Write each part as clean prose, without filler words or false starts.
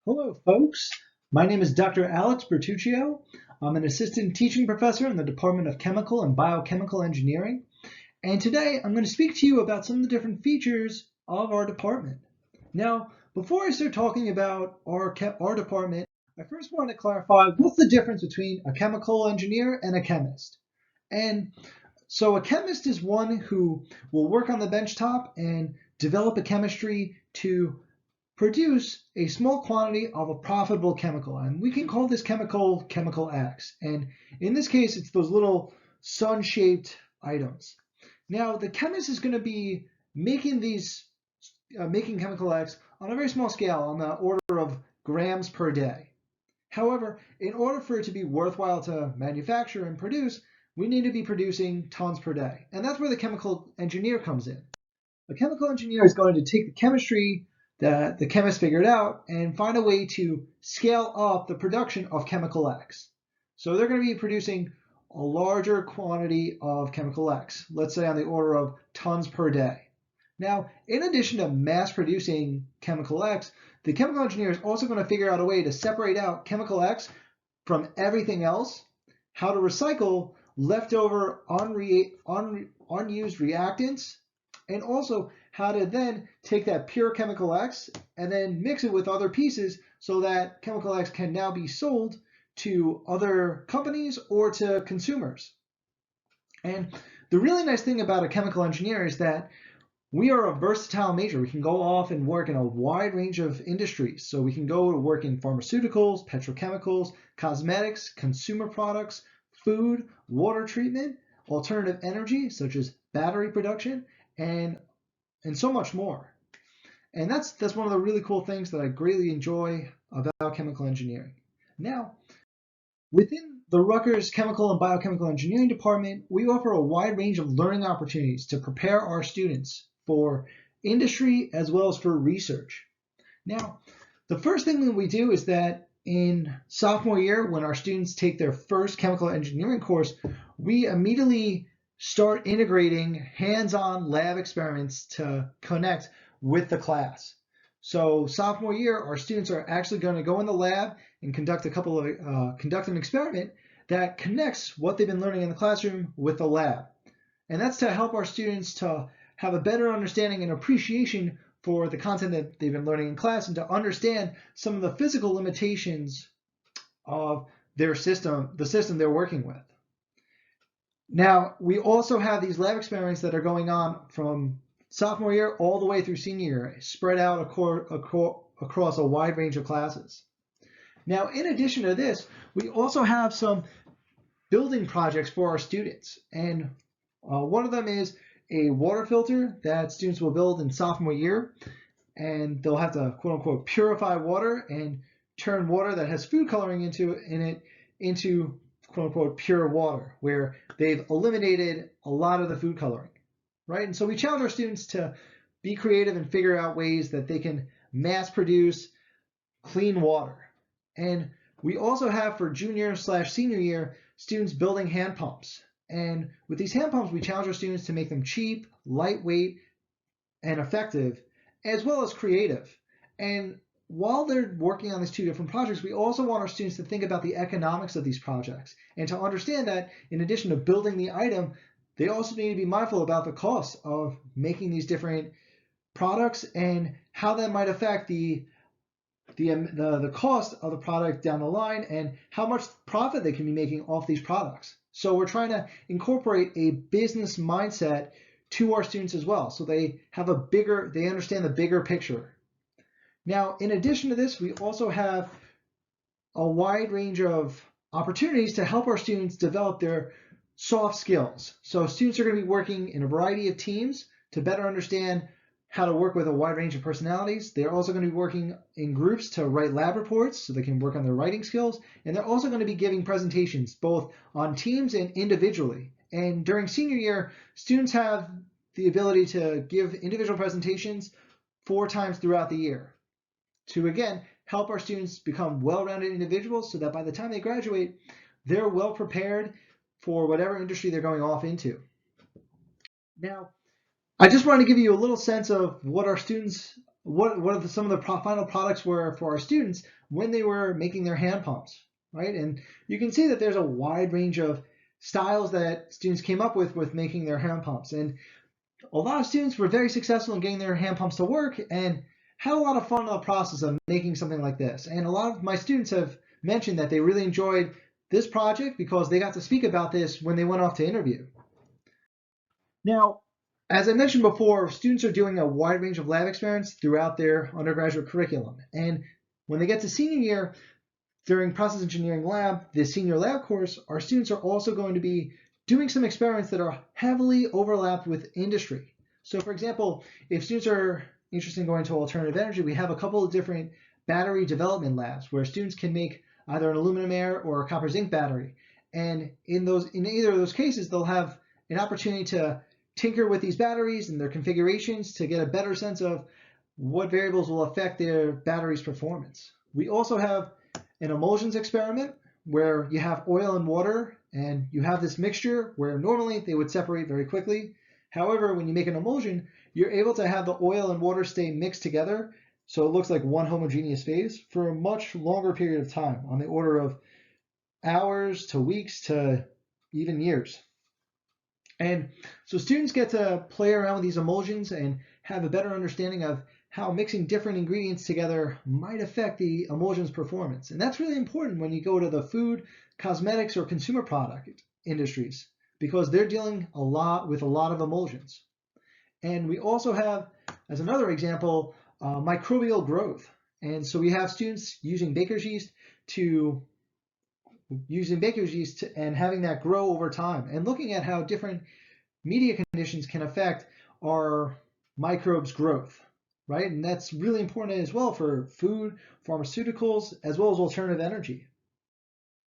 Hello, folks. My name is Dr. Alex Bertuccio. I'm an assistant teaching professor in the Department of Chemical and Biochemical Engineering. And today I'm going to speak to you about some of the different features of our department. Now, before I start talking about our department, I first want to clarify what's the difference between a chemical engineer and a chemist. And so a chemist is one who will work on the benchtop and develop a chemistry to produce a small quantity of a profitable chemical. And we can call this chemical X. And in this case, it's those little sun-shaped items. Now, the chemist is going to be making making chemical X on a very small scale, on the order of grams per day. However, in order for it to be worthwhile to manufacture and produce, we need to be producing tons per day. And that's where the chemical engineer comes in. A chemical engineer is going to take the chemistry that the chemist figured out and find a way to scale up the production of chemical X. So they're going to be producing a larger quantity of chemical X, let's say on the order of tons per day. Now, in addition to mass producing chemical X, the chemical engineer is also going to figure out a way to separate out chemical X from everything else, how to recycle leftover unused reactants, and also how to then take that pure chemical X and then mix it with other pieces so that chemical X can now be sold to other companies or to consumers. And the really nice thing about a chemical engineer is that we are a versatile major. We can go off and work in a wide range of industries. So we can go to work in pharmaceuticals, petrochemicals, cosmetics, consumer products, food, water treatment, alternative energy, such as battery production, and so much more. And that's one of the really cool things that I greatly enjoy about chemical engineering. Now, within the Rutgers Chemical and Biochemical Engineering Department, we offer a wide range of learning opportunities to prepare our students for industry as well as for research. Now, the first thing that we do is that in sophomore year, when our students take their first chemical engineering course, we immediately start integrating hands-on lab experiments to connect with the class. So sophomore year, our students are actually going to go in the lab and conduct an experiment that connects what they've been learning in the classroom with the lab. And that's to help our students to have a better understanding and appreciation for the content that they've been learning in class and to understand some of the physical limitations of their system, the system they're working with. Now, we also have these lab experiments that are going on from sophomore year all the way through senior year, spread out across a wide range of classes. Now, in addition to this, we also have some building projects for our students. And one of them is a water filter that students will build in sophomore year. And they'll have to, quote unquote, purify water and turn water that has food coloring into quote unquote pure water, where they've eliminated a lot of the food coloring, right? And so we challenge our students to be creative and figure out ways that they can mass produce clean water. And we also have for junior/senior year students building hand pumps. And with these hand pumps, we challenge our students to make them cheap, lightweight, and effective, as well as creative. And while they're working on these two different projects, we also want our students to think about the economics of these projects and to understand that in addition to building the item, they also need to be mindful about the cost of making these different products and how that might affect the cost of the product down the line and how much profit they can be making off these products. So we're trying to incorporate a business mindset to our students as well, so they understand the bigger picture. Now, in addition to this, we also have a wide range of opportunities to help our students develop their soft skills. So students are going to be working in a variety of teams to better understand how to work with a wide range of personalities. They're also going to be working in groups to write lab reports so they can work on their writing skills. And they're also going to be giving presentations both on teams and individually. And during senior year, students have the ability to give individual presentations 4 times throughout the year to, again, help our students become well-rounded individuals so that by the time they graduate, they're well prepared for whatever industry they're going off into. Now, I just wanted to give you a little sense of what our students what some of the final products were for our students when they were making their hand pumps, right? And you can see that there's a wide range of styles that students came up with making their hand pumps. And a lot of students were very successful in getting their hand pumps to work and had a lot of fun in the process of making something like this. And a lot of my students have mentioned that they really enjoyed this project because they got to speak about this when they went off to interview. Now, as I mentioned before, students are doing a wide range of lab experiments throughout their undergraduate curriculum. And when they get to senior year, during process engineering lab, the senior lab course, our students are also going to be doing some experiments that are heavily overlapped with industry. So for example, if students are interested in going to alternative energy, we have a couple of different battery development labs where students can make either an aluminum air or a copper zinc battery. And in either of those cases, they'll have an opportunity to tinker with these batteries and their configurations to get a better sense of what variables will affect their battery's performance. We also have an emulsions experiment where you have oil and water and you have this mixture where normally they would separate very quickly. However, when you make an emulsion, you're able to have the oil and water stay mixed together so it looks like one homogeneous phase for a much longer period of time, on the order of hours to weeks to even years. And so students get to play around with these emulsions and have a better understanding of how mixing different ingredients together might affect the emulsion's performance. And that's really important when you go to the food, cosmetics, or consumer product industries, because they're dealing with a lot of emulsions. And we also have, as another example, microbial growth. And so we have students using baker's yeast and having that grow over time and looking at how different media conditions can affect our microbes' growth, right? And that's really important as well for food, pharmaceuticals, as well as alternative energy.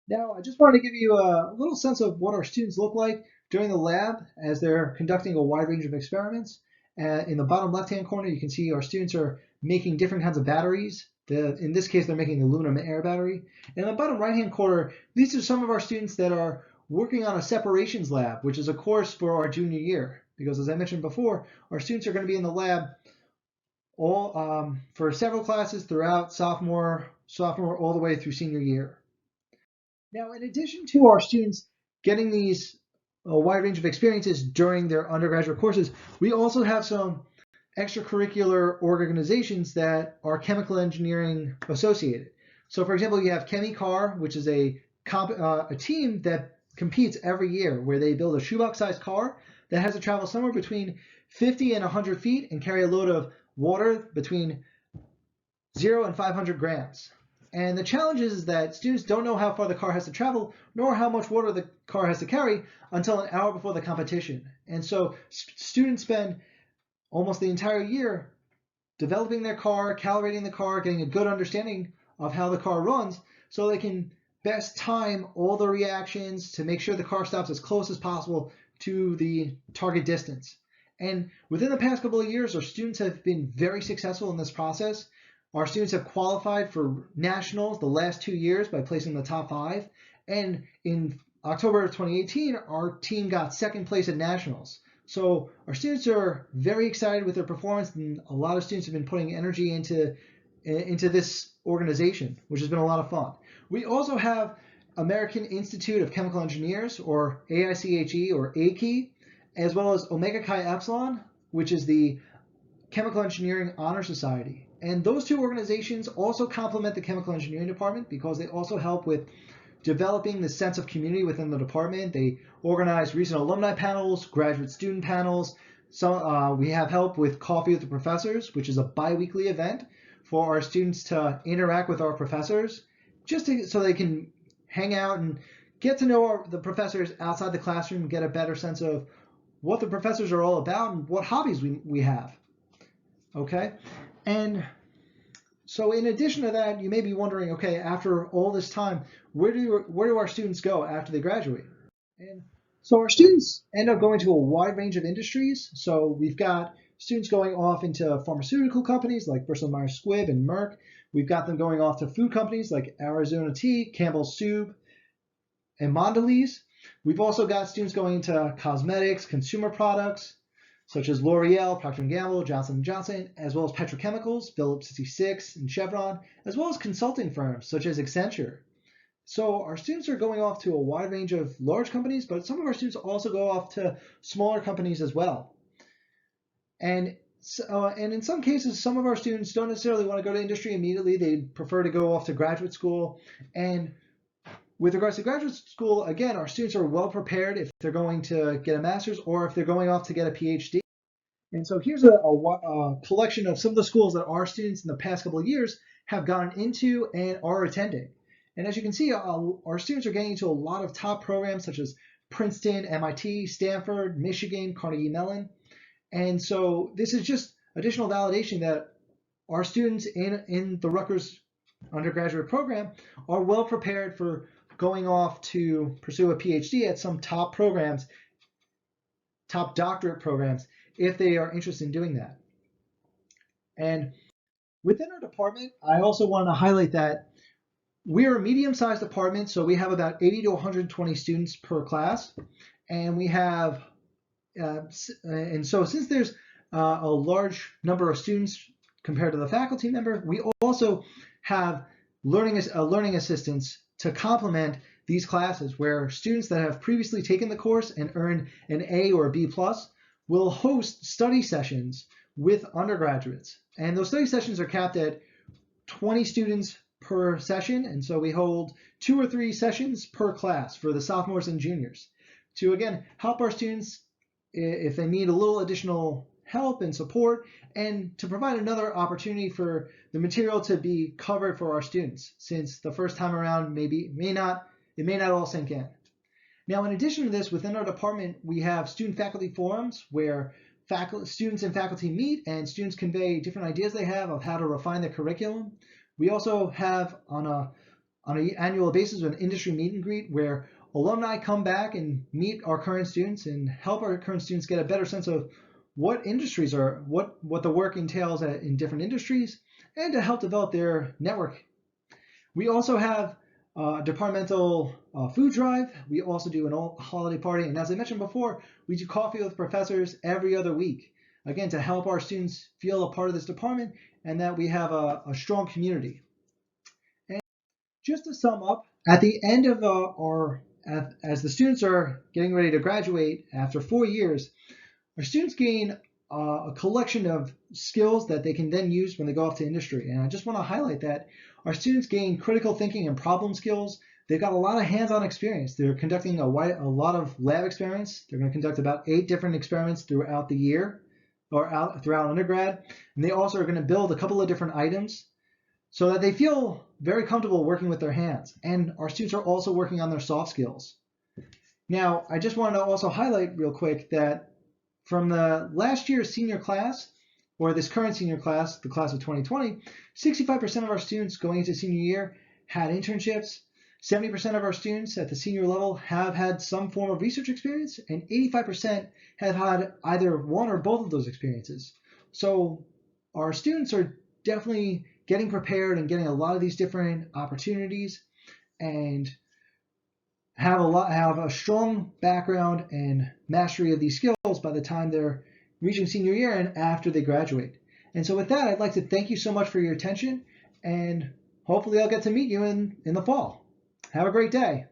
Now, I just wanted to give you a little sense of what our students look like during the lab as they're conducting a wide range of experiments. In the bottom left-hand corner, you can see our students are making different kinds of batteries. In this case, they're making the aluminum air battery. And in the bottom right-hand corner, these are some of our students that are working on a separations lab, which is a course for our junior year. Because as I mentioned before, our students are going to be in the lab for several classes throughout sophomore all the way through senior year. Now, in addition to our students getting these a wide range of experiences during their undergraduate courses, we also have some extracurricular organizations that are chemical engineering associated. So for example, you have ChemiCar, which is a team that competes every year where they build a shoebox-sized car that has to travel somewhere between 50 and 100 feet and carry a load of water between 0 and 500 grams. And the challenge is that students don't know how far the car has to travel, nor how much water the car has to carry until an hour before the competition. And so students spend almost the entire year developing their car, calibrating the car, getting a good understanding of how the car runs so they can best time all the reactions to make sure the car stops as close as possible to the target distance. And within the past couple of years, our students have been very successful in this process. Our students have qualified for nationals the last 2 years by placing in the top 5. And in October of 2018, our team got second place at nationals. So our students are very excited with their performance, and a lot of students have been putting energy into this organization, which has been a lot of fun. We also have American Institute of Chemical Engineers, or AICHE, or AICHE, as well as Omega Chi Epsilon, which is the Chemical Engineering Honor Society. And those two organizations also complement the Chemical Engineering Department because they also help with developing the sense of community within the department. They organize recent alumni panels, graduate student panels. So we have help with Coffee with the Professors, which is a bi-weekly event for our students to interact with our professors, so they can hang out and get to know the professors outside the classroom, get a better sense of what the professors are all about and what hobbies we have. Okay, and so in addition to that, you may be wondering, okay, after all this time, where do our students go after they graduate? And so our students end up going to a wide range of industries. So we've got students going off into pharmaceutical companies like Bristol Myers Squibb and Merck. We've got them going off to food companies like Arizona Tea, Campbell's Soup, and Mondelez. We've also got students going into cosmetics, consumer products, such as L'Oreal, Procter & Gamble, Johnson & Johnson, as well as petrochemicals, Phillips 66 and Chevron, as well as consulting firms such as Accenture. So our students are going off to a wide range of large companies, but some of our students also go off to smaller companies as well. And in some cases, some of our students don't necessarily want to go to industry immediately. They prefer to go off to graduate school. And with regards to graduate school, again, our students are well prepared if they're going to get a master's or if they're going off to get a PhD. And so here's a collection of some of the schools that our students in the past couple of years have gotten into and are attending. And as you can see, our students are getting into a lot of top programs such as Princeton, MIT, Stanford, Michigan, Carnegie Mellon. And so this is just additional validation that our students in the Rutgers undergraduate program are well prepared for going off to pursue a PhD at some top programs, top doctorate programs, if they are interested in doing that. And within our department, I also wanted to highlight that we're a medium-sized department, so we have about 80 to 120 students per class, and we have, and so since there's a large number of students compared to the faculty member, we also have learning assistants to complement these classes, where students that have previously taken the course and earned an A or a B+ will host study sessions with undergraduates. And those study sessions are capped at 20 students per session. And so we hold 2 or 3 sessions per class for the sophomores and juniors to, again, help our students if they need a little additional help and support, and to provide another opportunity for the material to be covered for our students, since the first time around it may not all sink in. Now, in addition to this, within our department, we have student-faculty forums where students and faculty meet and students convey different ideas they have of how to refine the curriculum. We also have on an annual basis an industry meet and greet where alumni come back and meet our current students and help our current students get a better sense of what industries are, what the work entails in different industries, and to help develop their network. We also have a departmental food drive. We also do a holiday party. And as I mentioned before, we do coffee with professors every other week, again, to help our students feel a part of this department and that we have a strong community. And just to sum up, at the end of as the students are getting ready to graduate after 4 years, our students gain a collection of skills that they can then use when they go off to industry. And I just want to highlight that our students gain critical thinking and problem skills. They've got a lot of hands-on experience. They're conducting a lot of lab experiments. They're going to conduct about 8 different experiments throughout the year or throughout undergrad. And they also are going to build a couple of different items so that they feel very comfortable working with their hands. And our students are also working on their soft skills. Now, I just wanted to also highlight real quick that from the last year's senior class, or this current senior class, the class of 2020, 65% of our students going into senior year had internships. 70% of our students at the senior level have had some form of research experience, and 85% have had either one or both of those experiences. So our students are definitely getting prepared and getting a lot of these different opportunities, and have a strong background and mastery of these skills by the time they're reaching senior year and after they graduate. And so with that, I'd like to thank you so much for your attention, and hopefully I'll get to meet you in the fall. Have a great day.